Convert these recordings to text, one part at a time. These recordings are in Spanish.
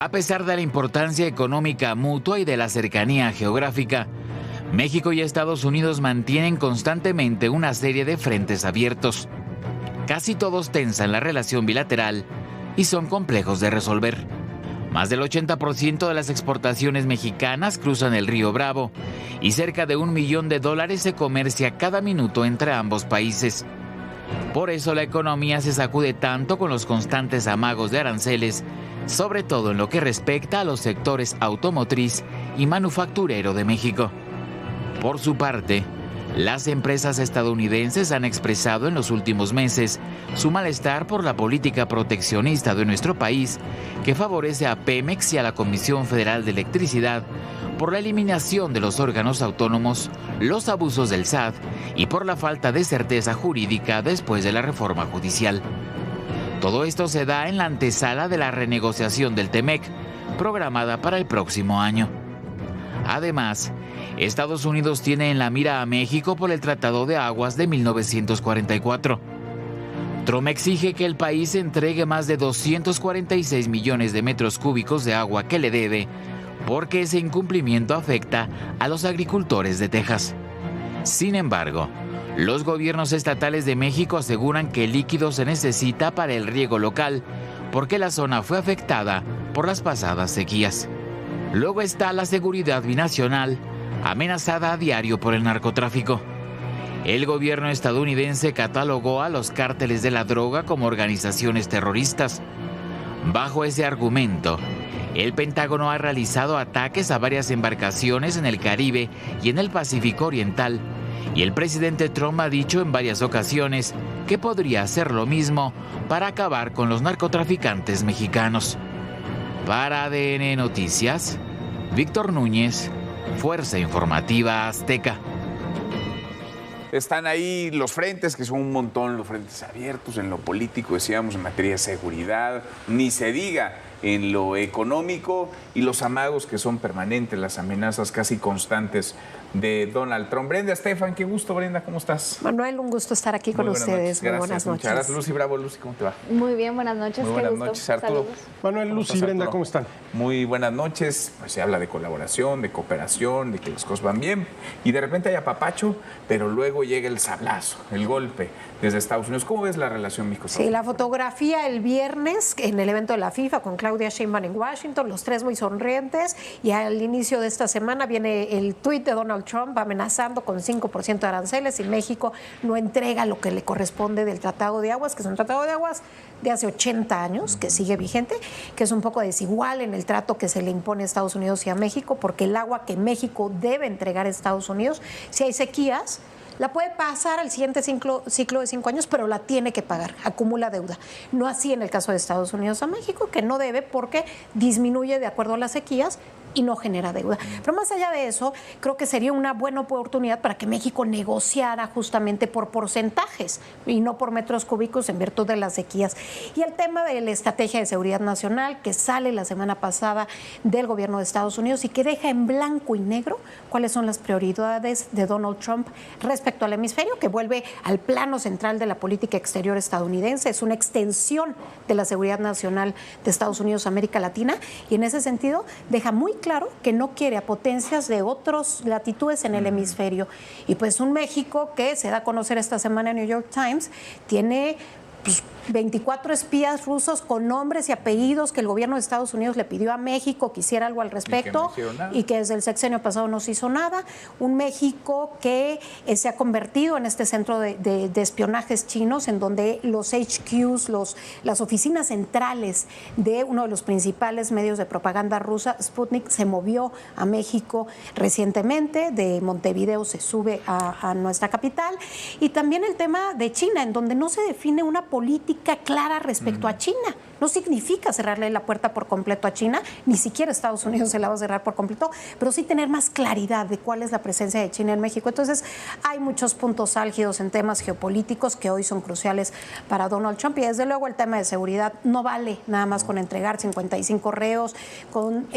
A pesar de la importancia económica mutua y de la cercanía geográfica, México y Estados Unidos mantienen constantemente una serie de frentes abiertos. Casi todos tensan la relación bilateral y son complejos de resolver. Más del 80% de las exportaciones mexicanas cruzan el río Bravo y cerca de $1 millón se comercia cada minuto entre ambos países. Por eso la economía se sacude tanto con los constantes amagos de aranceles, sobre todo en lo que respecta a los sectores automotriz y manufacturero de México. Por su parte, las empresas estadounidenses han expresado en los últimos meses su malestar por la política proteccionista de nuestro país, que favorece a Pemex y a la Comisión Federal de Electricidad por la eliminación de los órganos autónomos, los abusos del SAT y por la falta de certeza jurídica después de la reforma judicial. Todo esto se da en la antesala de la renegociación del TEMEC, programada para el próximo año. Además, Estados Unidos tiene en la mira a México por el Tratado de Aguas de 1944. Trump exige que el país entregue más de 246 millones de metros cúbicos de agua que le debe, porque ese incumplimiento afecta a los agricultores de Texas. Sin embargo, los gobiernos estatales de México aseguran que el líquido se necesita para el riego local, porque la zona fue afectada por las pasadas sequías. Luego está la seguridad binacional, amenazada a diario por el narcotráfico. El gobierno estadounidense catalogó a los cárteles de la droga como organizaciones terroristas. Bajo ese argumento, el Pentágono ha realizado ataques a varias embarcaciones en el Caribe y en el Pacífico Oriental, y el presidente Trump ha dicho en varias ocasiones que podría hacer lo mismo para acabar con los narcotraficantes mexicanos. Para ADN Noticias, Víctor Núñez, Fuerza Informativa Azteca. Están ahí los frentes, que son un montón, los frentes abiertos en lo político, decíamos, en materia de seguridad, ni se diga en lo económico, y los amagos que son permanentes, las amenazas casi constantes de Donald Trump. Brenda Estefan, qué gusto, Brenda, ¿cómo estás? Manuel, un gusto estar aquí con ustedes. Muy buenas noches. Muchas gracias. Lucy, bravo, Lucy, ¿cómo te va? Muy bien, buenas noches. Muy buenas noches, Arturo. Saludos. Manuel, Lucy y Brenda, ¿cómo están? Muy buenas noches. Pues se habla de colaboración, de cooperación, de que las cosas van bien, y de repente hay apapacho, pero luego llega el sablazo, el golpe desde Estados Unidos. ¿Cómo ves la relación México-Estados Unidos? Sí, la fotografía el viernes en el evento de la FIFA con Claudia Sheinbaum en Washington, los tres muy sonrientes, y al inicio de esta semana viene el tuit de Donald Trump amenazando con 5% de aranceles si México no entrega lo que le corresponde del Tratado de Aguas, que es un Tratado de Aguas de hace 80 años, que sigue vigente, que es un poco desigual en el trato que se le impone a Estados Unidos y a México, porque el agua que México debe entregar a Estados Unidos, si hay sequías, la puede pasar al siguiente ciclo de 5 años, pero la tiene que pagar, acumula deuda. No así en el caso de Estados Unidos a México, que no debe porque disminuye de acuerdo a las sequías y no genera deuda. Pero más allá de eso, creo que sería una buena oportunidad para que México negociara justamente por porcentajes y no por metros cúbicos en virtud de las sequías. Y el tema de la estrategia de seguridad nacional que sale la semana pasada del gobierno de Estados Unidos y que deja en blanco y negro cuáles son las prioridades de Donald Trump respecto al hemisferio, que vuelve al plano central de la política exterior estadounidense. Es una extensión de la seguridad nacional de Estados Unidos a América Latina, y en ese sentido deja muy claro que no quiere a potencias de otras latitudes en el hemisferio. Y pues un México que se da a conocer esta semana en New York Times tiene 24 espías rusos con nombres y apellidos que el gobierno de Estados Unidos le pidió a México que hiciera algo al respecto y que desde el sexenio pasado no se hizo nada. Un México que se ha convertido en este centro de espionajes chinos, en donde los HQs, las oficinas centrales de uno de los principales medios de propaganda rusa, Sputnik, se movió a México recientemente. De Montevideo se sube a nuestra capital. Y también el tema de China, en donde no se define una política clara respecto a China. No significa cerrarle la puerta por completo a China, ni siquiera Estados Unidos se la va a cerrar por completo, pero sí tener más claridad de cuál es la presencia de China en México. Entonces, hay muchos puntos álgidos en temas geopolíticos que hoy son cruciales para Donald Trump, y desde luego el tema de seguridad no vale nada más con entregar 55 reos, con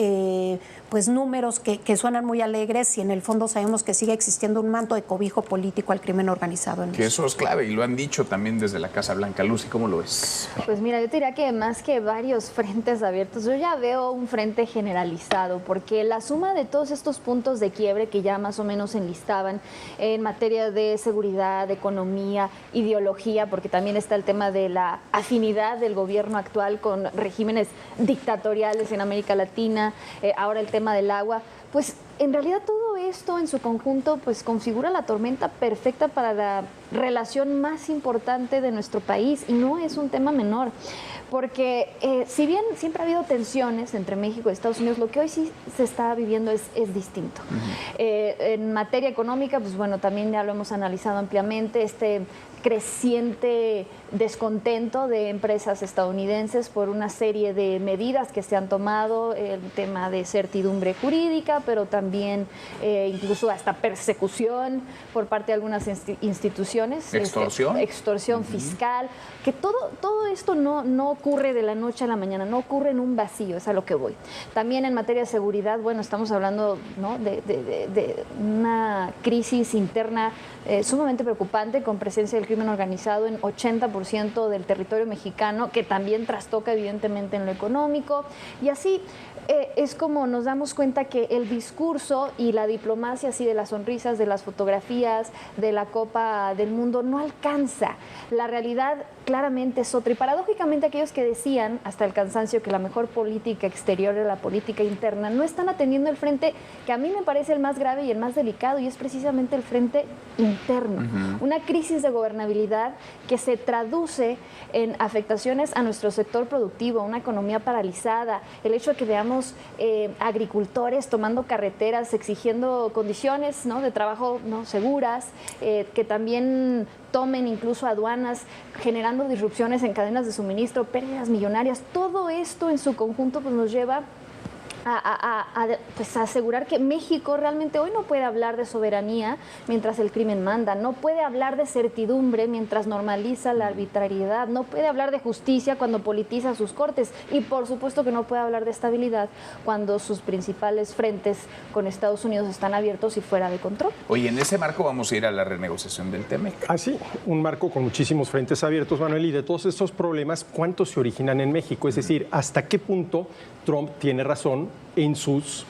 pues números que suenan muy alegres, y en el fondo sabemos que sigue existiendo un manto de cobijo político al crimen organizado en México. Que eso es clave, y lo han dicho también desde la Casa Blanca. Lucy, ¿cómo ¿Cómo lo ves? Pues mira, yo te diría que más que varios frentes abiertos, yo ya veo un frente generalizado, porque la suma de todos estos puntos de quiebre que ya más o menos enlistaban en materia de seguridad, de economía, ideología, porque también está el tema de la afinidad del gobierno actual con regímenes dictatoriales en América Latina, ahora el tema del agua, pues en realidad todo esto en su conjunto pues configura la tormenta perfecta para la relación más importante de nuestro país, y no es un tema menor, porque si bien siempre ha habido tensiones entre México y Estados Unidos, lo que hoy sí se está viviendo es distinto. En materia económica, pues bueno, también ya lo hemos analizado ampliamente, este creciente descontento de empresas estadounidenses por una serie de medidas que se han tomado, el tema de certidumbre jurídica, pero también incluso hasta persecución por parte de algunas instituciones. ¿Extorsión? Extorsión fiscal, que todo esto no ocurre de la noche a la mañana, no ocurre en un vacío, es a lo que voy. También en materia de seguridad, bueno, estamos hablando, ¿no?, de una crisis interna sumamente preocupante, con presencia del crimen organizado en 80% del territorio mexicano, que también trastoca evidentemente en lo económico, y así es como nos damos cuenta que el discurso y la diplomacia así de las sonrisas, de las fotografías, de la Copa del Mundo no alcanza. La realidad claramente es otra, y paradójicamente aquellos que decían hasta el cansancio que la mejor política exterior era la política interna, no están atendiendo el frente que a mí me parece el más grave y el más delicado, y es precisamente el frente interno. Una crisis de gobernabilidad que se traduce en afectaciones a nuestro sector productivo, una economía paralizada, el hecho de que veamos agricultores tomando carreteras, exigiendo condiciones, ¿no?, de trabajo, ¿no?, seguras, que también tomen incluso aduanas, generando disrupciones en cadenas de suministro, pérdidas millonarias. Todo esto en su conjunto pues nos lleva pues a asegurar que México realmente hoy no puede hablar de soberanía mientras el crimen manda, no puede hablar de certidumbre mientras normaliza la arbitrariedad, no puede hablar de justicia cuando politiza sus cortes, y por supuesto que no puede hablar de estabilidad cuando sus principales frentes con Estados Unidos están abiertos y fuera de control. Oye, en ese marco vamos a ir a la renegociación del TEMEC. Ah, sí, un marco con muchísimos frentes abiertos, Manuel, y de todos estos problemas, ¿cuántos se originan en México? Es decir, ¿hasta qué punto Trump tiene razón en sus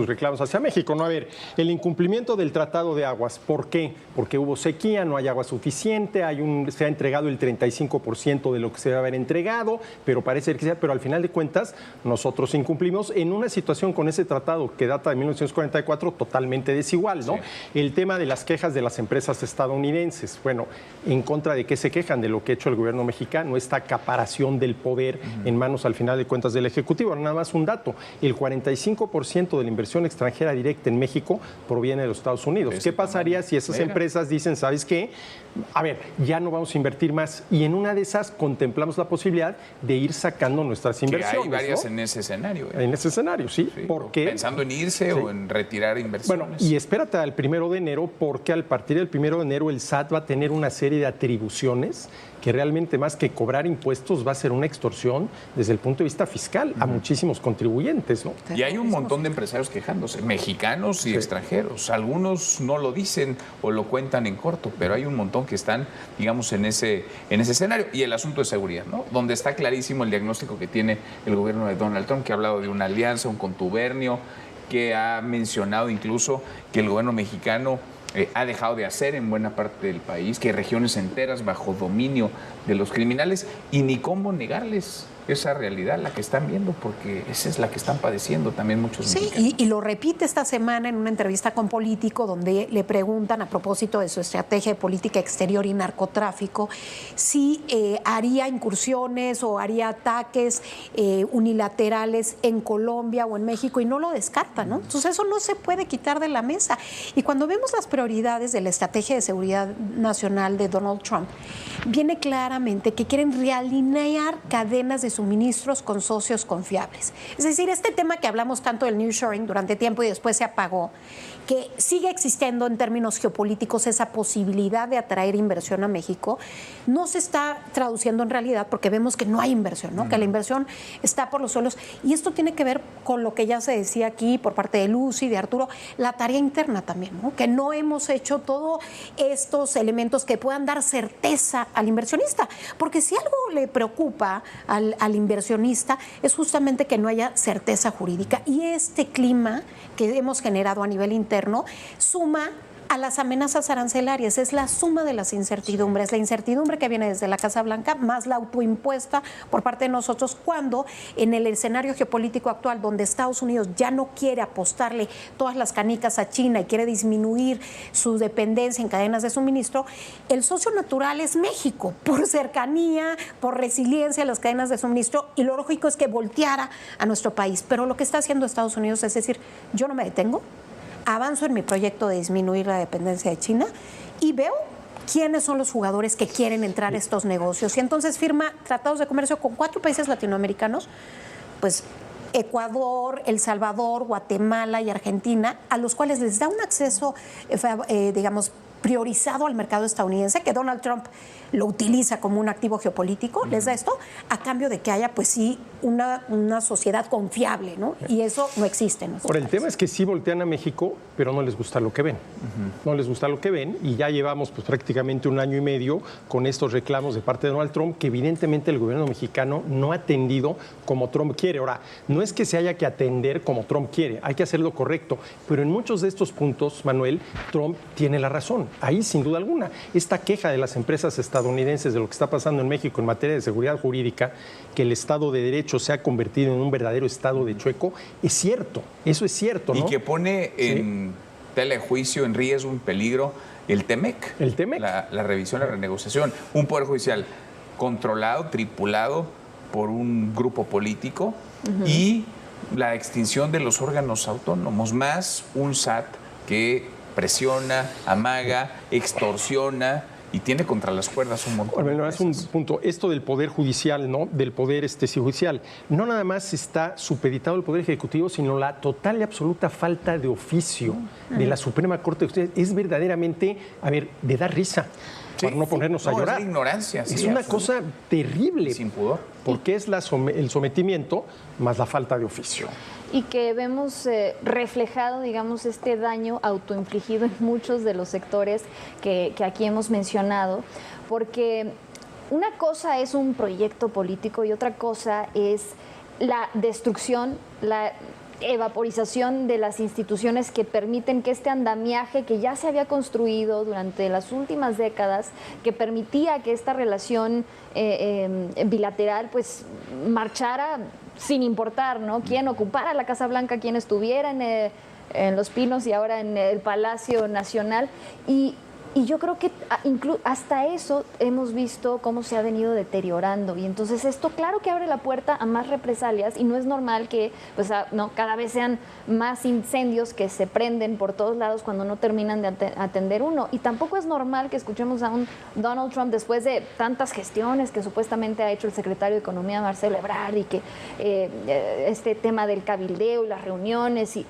reclamos hacia México? No, a ver, el incumplimiento del Tratado de Aguas, ¿por qué? Porque hubo sequía, no hay agua suficiente, se ha entregado el 35% de lo que se debe haber entregado, pero parece que sea, pero al final de cuentas nosotros incumplimos en una situación con ese tratado que data de 1944 totalmente desigual, ¿no? Sí. El tema de las quejas de las empresas estadounidenses, bueno, ¿en contra de qué se quejan? De lo que ha hecho el gobierno mexicano, esta acaparación del poder en manos al final de cuentas del Ejecutivo. Nada más un dato, el 45% de la inversión extranjera directa en México proviene de los Estados Unidos. ¿Qué pasaría si esas empresas dicen, ¿sabes qué? A ver, ya no vamos a invertir más, y en una de esas contemplamos la posibilidad de ir sacando nuestras inversiones? Hay varias, ¿no?, en ese escenario. En ese escenario, sí. ¿Por qué? Pensando en irse o en retirar inversiones. Bueno, y espérate al 1 de enero, porque al partir del 1 de enero el SAT va a tener una serie de atribuciones que realmente, más que cobrar impuestos, va a ser una extorsión desde el punto de vista fiscal a muchísimos contribuyentes, ¿no? Y hay un montón de empresarios quejándose, mexicanos y extranjeros. Algunos no lo dicen o lo cuentan en corto, pero hay un montón que están, digamos, en ese escenario. Y el asunto de seguridad, ¿no?, donde está clarísimo el diagnóstico que tiene el gobierno de Donald Trump, que ha hablado de una alianza, un contubernio, que ha mencionado incluso que el gobierno mexicano ha dejado de hacer en buena parte del país, que hay regiones enteras bajo dominio de los criminales, y ni cómo negarles esa realidad, la que están viendo, porque esa es la que están padeciendo también muchos mexicanos. Y lo repite esta semana en una entrevista con Político, donde le preguntan a propósito de su estrategia de política exterior y narcotráfico si haría incursiones o haría ataques unilaterales en Colombia o en México, y no lo descarta, ¿no? Entonces eso no se puede quitar de la mesa. Y cuando vemos las prioridades de la estrategia de seguridad nacional de Donald Trump, viene claramente que quieren realinear cadenas de suministros con socios confiables. Es decir, este tema que hablamos tanto del nearshoring durante tiempo y después se apagó, que sigue existiendo en términos geopolíticos esa posibilidad de atraer inversión a México, no se está traduciendo en realidad porque vemos que no hay inversión, ¿no? Que la inversión está por los suelos. Y esto tiene que ver con lo que ya se decía aquí por parte de Lucy, de Arturo, la tarea interna también, ¿no? Que no hemos hecho todos estos elementos que puedan dar certeza al inversionista. Porque si algo le preocupa al inversionista es justamente que no haya certeza jurídica. Y este clima que hemos generado a nivel interno suma a las amenazas arancelarias, es la suma de las incertidumbres, la incertidumbre que viene desde la Casa Blanca, más la autoimpuesta por parte de nosotros, cuando en el escenario geopolítico actual, donde Estados Unidos ya no quiere apostarle todas las canicas a China y quiere disminuir su dependencia en cadenas de suministro, el socio natural es México, por cercanía, por resiliencia a las cadenas de suministro, y lo lógico es que volteara a nuestro país. Pero lo que está haciendo Estados Unidos es decir, yo no me detengo, avanzo en mi proyecto de disminuir la dependencia de China y veo quiénes son los jugadores que quieren entrar a estos negocios. Y entonces firma tratados de comercio con 4 países latinoamericanos, pues Ecuador, El Salvador, Guatemala y Argentina, a los cuales les da un acceso, digamos, priorizado al mercado estadounidense, que Donald Trump lo utiliza como un activo geopolítico, les da esto a cambio de que haya, pues sí, una sociedad confiable, ¿no? Y eso no existe en nuestro Ahora, el país. tema es que sí voltean a México, pero no les gusta lo que ven. No les gusta lo que ven, y ya llevamos pues prácticamente 1 año y medio con estos reclamos de parte de Donald Trump, que evidentemente el gobierno mexicano no ha atendido como Trump quiere. Ahora, no es que se haya que atender como Trump quiere, hay que hacer lo correcto, pero en muchos de estos puntos, Manuel, Trump tiene la razón. Ahí, sin duda alguna, esta queja de las empresas estadounidenses de lo que está pasando en México en materia de seguridad jurídica, que el Estado de Derecho se ha convertido en un verdadero Estado de chueco, es cierto, eso es cierto, ¿no? Y que pone en tela de juicio, en riesgo, en peligro, el TEMEC. El TEMEC. La revisión, la renegociación. Un poder judicial controlado, tripulado por un grupo político y la extinción de los órganos autónomos, más un SAT que presiona, amaga, extorsiona y tiene contra las cuerdas un montón. Bueno, es un punto. Esto del poder judicial, ¿no? Del poder judicial, no nada más está supeditado al poder ejecutivo, sino la total y absoluta falta de oficio de la Suprema Corte de Justicia es verdaderamente, de dar risa. Para no ponernos a llorar. Es la ignorancia. Es una cosa terrible. Sin pudor. Porque es el sometimiento más la falta de oficio. Y que vemos reflejado, digamos, este daño autoinfligido en muchos de los sectores que aquí hemos mencionado, porque una cosa es un proyecto político y otra cosa es la destrucción, la evaporización de las instituciones que permiten que este andamiaje que ya se había construido durante las últimas décadas, que permitía que esta relación bilateral pues marchara sin importar, ¿no? Quién ocupara la Casa Blanca, quién estuviera en Los Pinos y ahora en el Palacio Nacional. Y yo creo que hasta eso hemos visto cómo se ha venido deteriorando. Y entonces esto claro que abre la puerta a más represalias y no es normal que pues, cada vez sean más incendios que se prenden por todos lados cuando no terminan de atender uno. Y tampoco es normal que escuchemos a un Donald Trump después de tantas gestiones que supuestamente ha hecho el secretario de Economía, Marcelo Ebrard, y que este tema del cabildeo y las reuniones y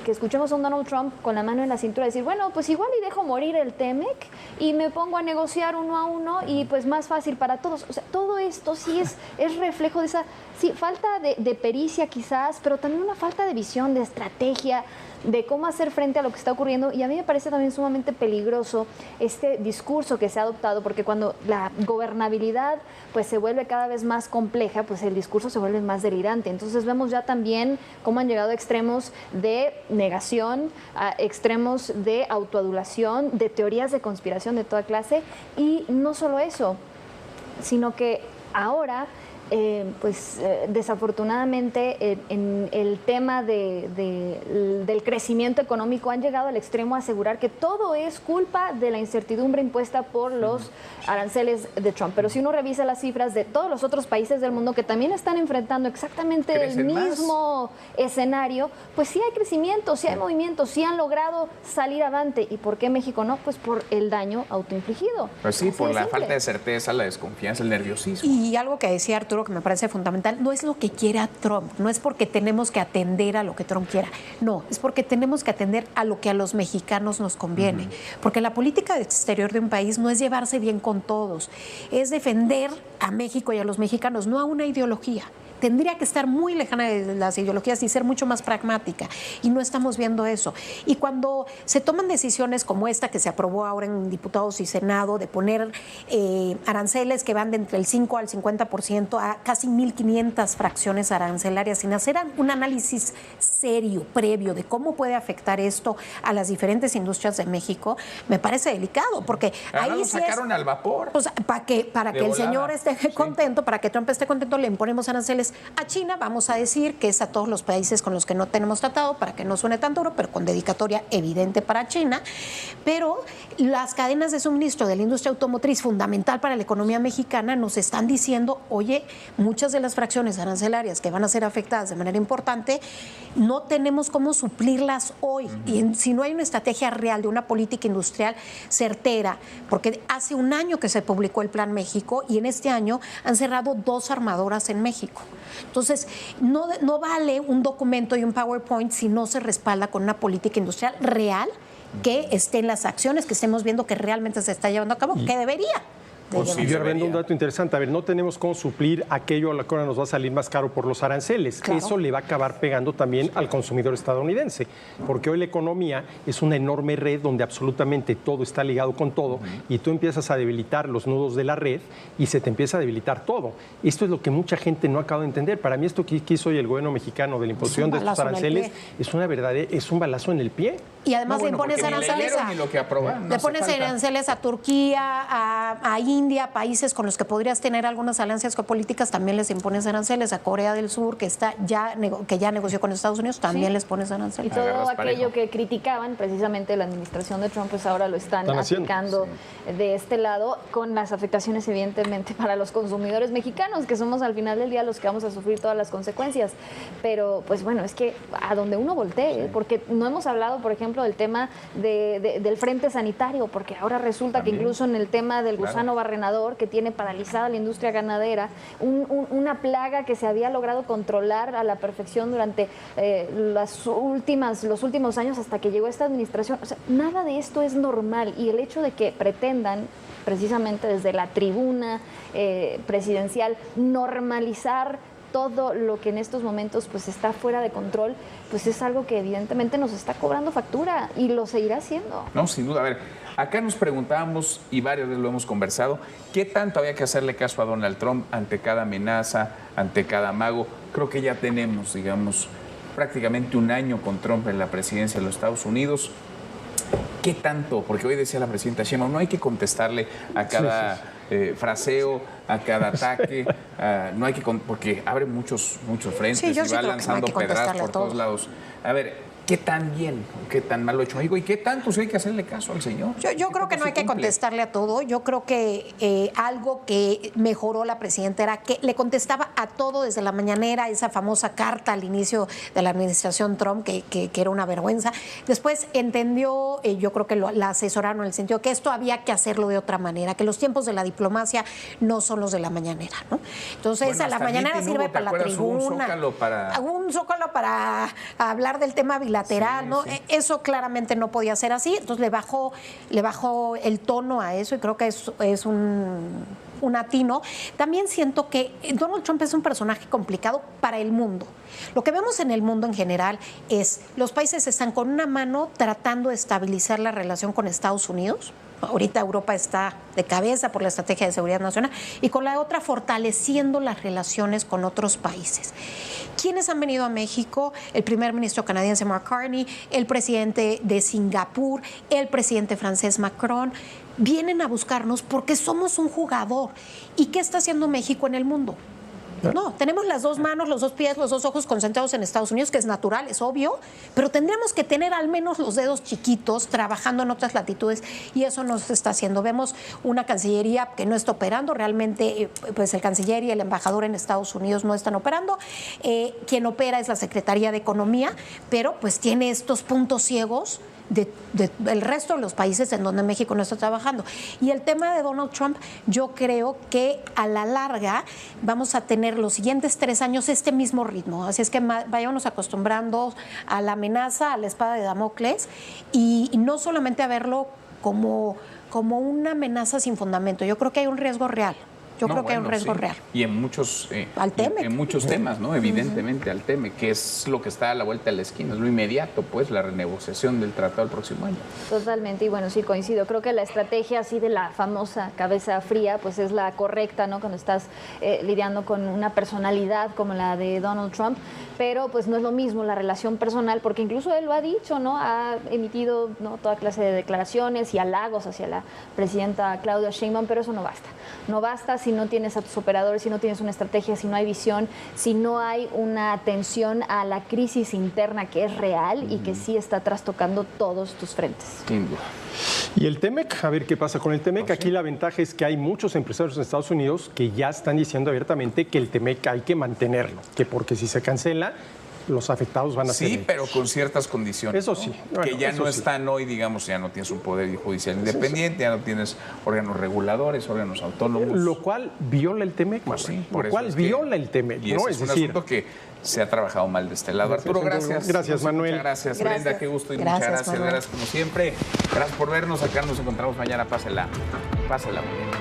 que escuchemos a un Donald Trump con la mano en la cintura decir, bueno, pues igual y dejo morir el TEMEC y me pongo a negociar 1 a 1 y pues más fácil para todos. O sea, todo esto sí es reflejo de esa falta de pericia quizás, pero también una falta de visión, de estrategia, de cómo hacer frente a lo que está ocurriendo. Y a mí me parece también sumamente peligroso este discurso que se ha adoptado, porque cuando la gobernabilidad pues se vuelve cada vez más compleja, pues el discurso se vuelve más delirante. Entonces vemos ya también cómo han llegado a extremos de negación, a extremos de autoadulación, de teorías de conspiración de toda clase. Y no solo eso, sino que ahora desafortunadamente en el tema del crecimiento económico han llegado al extremo a asegurar que todo es culpa de la incertidumbre impuesta por los aranceles de Trump. Pero si uno revisa las cifras de todos los otros países del mundo que también están enfrentando exactamente el mismo escenario, pues sí hay crecimiento, sí hay movimiento, sí han logrado salir avante. ¿Y por qué México no? Pues por el daño autoinfligido. Pues sí, por la falta de certeza, la desconfianza, el nerviosismo. Y algo que decía Arturo lo que me parece fundamental, no es lo que quiera Trump, no es porque tenemos que atender a lo que Trump quiera, no, es porque tenemos que atender a lo que a los mexicanos nos conviene, porque la política exterior de un país no es llevarse bien con todos, es defender a México y a los mexicanos, no a una ideología. Tendría que estar muy lejana de las ideologías y ser mucho más pragmática. Y no estamos viendo eso. Y cuando se toman decisiones como esta que se aprobó ahora en Diputados y Senado, de poner aranceles que van de entre el 5 al 50% a casi 1.500 fracciones arancelarias, sin hacer un análisis serio, previo, de cómo puede afectar esto a las diferentes industrias de México, me parece delicado. Porque ahora ahí lo sacaron al vapor. O sea, para que el señor esté contento, para que Trump esté contento, le imponemos aranceles a China. Vamos a decir que es a todos los países con los que no tenemos tratado, para que no suene tan duro, pero con dedicatoria evidente para China. Pero las cadenas de suministro de la industria automotriz, fundamental para la economía mexicana, nos están diciendo, oye, muchas de las fracciones arancelarias que van a ser afectadas de manera importante, no tenemos cómo suplirlas hoy. Y si no hay una estrategia real de una política industrial certera, porque hace un año que se publicó el Plan México y en este año han cerrado 2 armadoras en México. Entonces, no vale un documento y un PowerPoint si no se respalda con una política industrial real que esté en las acciones, que estemos viendo que realmente se está llevando a cabo, que debería. Sí, yo vendo un dato interesante. A ver, no tenemos cómo suplir aquello a lo que ahora nos va a salir más caro por los aranceles. Claro. Eso le va a acabar pegando también al consumidor estadounidense, porque hoy la economía es una enorme red donde absolutamente todo está ligado con todo y tú empiezas a debilitar los nudos de la red y se te empieza a debilitar todo. Esto es lo que mucha gente no acaba de entender. Para mí esto que hizo hoy el gobierno mexicano de la imposición de estos aranceles es un balazo en el pie. Y además le impones aranceles a Turquía, a India, países con los que podrías tener algunas alianzas geopolíticas, también les impones aranceles. A Corea del Sur, que ya negoció con Estados Unidos, también les pones aranceles. Y todo aquello que criticaban precisamente la administración de Trump, pues ahora lo están aplicando de este lado, con las afectaciones evidentemente para los consumidores mexicanos, que somos al final del día los que vamos a sufrir todas las consecuencias. Pero pues bueno, es que a donde uno voltee, porque no hemos hablado, por ejemplo, del tema del frente sanitario, porque ahora resulta también, que incluso en el tema del gusano barrenador, que tiene paralizada la industria ganadera, una plaga que se había logrado controlar a la perfección durante los últimos años hasta que llegó esta administración. O sea, nada de esto es normal, y el hecho de que pretendan precisamente desde la tribuna presidencial normalizar todo lo que en estos momentos pues está fuera de control, pues es algo que evidentemente nos está cobrando factura y lo seguirá haciendo. No, sin duda. A ver, acá nos preguntábamos, y varias veces lo hemos conversado, ¿qué tanto había que hacerle caso a Donald Trump ante cada amenaza, ante cada amago? Creo que ya tenemos, digamos, prácticamente un año con Trump en la presidencia de los Estados Unidos. ¿Qué tanto? Porque hoy decía la presidenta Sheinbaum, no hay que contestarle a cada fraseo, a cada ataque, no hay que porque abre muchos frentes y va lanzando pedazos por todos lados. A ver, ¿qué tan bien o qué tan mal lo ha hecho México? ¿Y qué tanto hay que hacerle caso al señor? Yo creo que no hay que contestarle a todo. Yo creo que algo que mejoró la presidenta era que le contestaba a todo desde la mañanera, esa famosa carta al inicio de la administración Trump, que era una vergüenza. Después entendió, yo creo que la asesoraron en el sentido que esto había que hacerlo de otra manera, que los tiempos de la diplomacia no son los de la mañanera, ¿no? Entonces, bueno, a la mañanera sirve para la tribuna. Un zócalo para hablar del tema bilateral, ¿no? Sí. Eso claramente no podía ser así, entonces le bajó el tono a eso, y creo que es un atino. También siento que Donald Trump es un personaje complicado para el mundo. Lo que vemos en el mundo en general es los países están con una mano tratando de estabilizar la relación con Estados Unidos. Ahorita Europa está de cabeza por la estrategia de seguridad nacional, y con la otra fortaleciendo las relaciones con otros países. ¿Quiénes han venido a México? El primer ministro canadiense Mark Carney, el presidente de Singapur, el presidente francés Macron. Vienen a buscarnos porque somos un jugador. ¿Y qué está haciendo México en el mundo? No, tenemos las dos manos, los dos pies, los dos ojos concentrados en Estados Unidos, que es natural, es obvio, pero tendríamos que tener al menos los dedos chiquitos trabajando en otras latitudes, y eso no se está haciendo. Vemos una Cancillería que no está operando, realmente pues el canciller y el embajador en Estados Unidos no están operando. Quien opera es la Secretaría de Economía, pero pues tiene estos puntos ciegos del resto de los países en donde México no está trabajando. Y el tema de Donald Trump, yo creo que a la larga vamos a tener los siguientes 3 años este mismo ritmo. Así es que vayámonos acostumbrando a la amenaza, a la espada de Damocles, y no solamente a verlo como una amenaza sin fundamento. Yo creo que hay un riesgo real. Yo creo que hay un riesgo real. Y en muchos, en muchos temas, ¿no? Evidentemente al TEMEC, que es lo que está a la vuelta de la esquina, es lo inmediato, pues, la renegociación del tratado el próximo año. Totalmente, y bueno, sí coincido. Creo que la estrategia así de la famosa cabeza fría, pues es la correcta, ¿no? Cuando estás lidiando con una personalidad como la de Donald Trump, pero pues no es lo mismo la relación personal, porque incluso él lo ha dicho, ¿no? Ha emitido, ¿no?, toda clase de declaraciones y halagos hacia la presidenta Claudia Sheinbaum, pero eso no basta. No basta si no tienes a tus operadores, si no tienes una estrategia, si no hay visión, si no hay una atención a la crisis interna que es real y que sí está trastocando todos tus frentes. Sin duda. Y el TEMEC, a ver qué pasa con el TEMEC. Aquí la ventaja es que hay muchos empresarios en Estados Unidos que ya están diciendo abiertamente que el TEMEC hay que mantenerlo, que porque si se cancela, los afectados van a ser Sí, pero con ciertas condiciones. Eso sí. ¿no? Bueno, que ya no están hoy, digamos, ya no tienes un poder judicial independiente, ya no tienes órganos reguladores, órganos autónomos. Lo cual viola el TEMEC. Pues sí, lo cual viola el TEMEC. Y ¿no? es un asunto que se ha trabajado mal de este lado. Arturo, gracias. Gracias, Manuel. Muchas gracias, Brenda, qué gusto y muchas gracias. Gracias como siempre. Gracias por vernos. Acá nos encontramos mañana. Pásela muy bien.